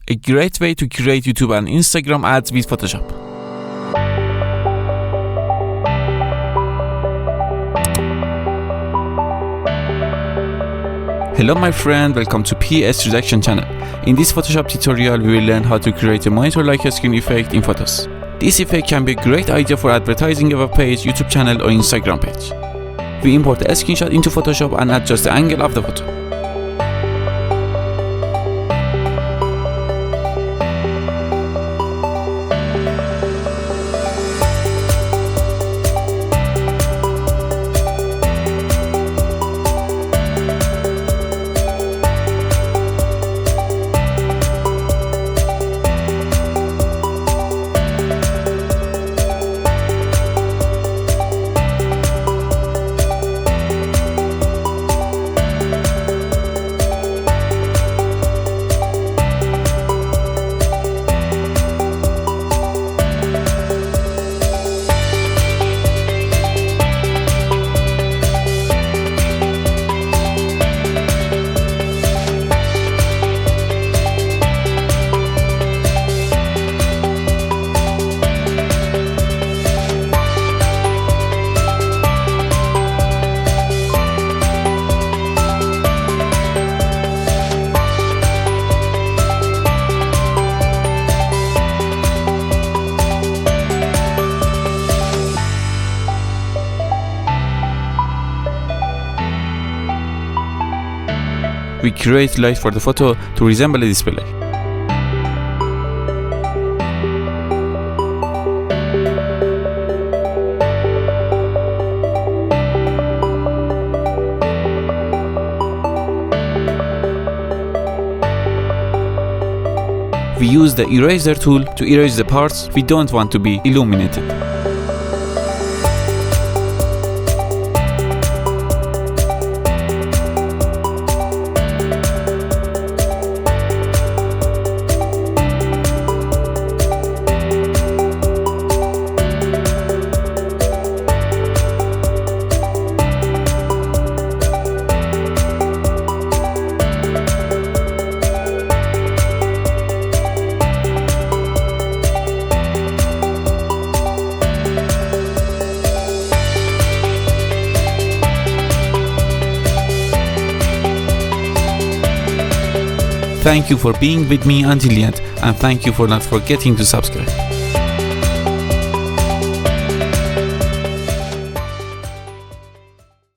a great way to create YouTube and Instagram ads with Photoshop. Hello my friend, welcome to PSredaction channel. In this Photoshop tutorial, we will learn how to create a monitor-like screen effect in Photos. This effect can be a great idea for advertising a web page, YouTube channel or Instagram page. We import a screenshot into Photoshop and adjust the angle of the photo. We create light for the photo to resemble a display. We use the eraser tool to erase the parts we don't want to be illuminated. Thank you for being with me until the end, and thank you for not forgetting to subscribe.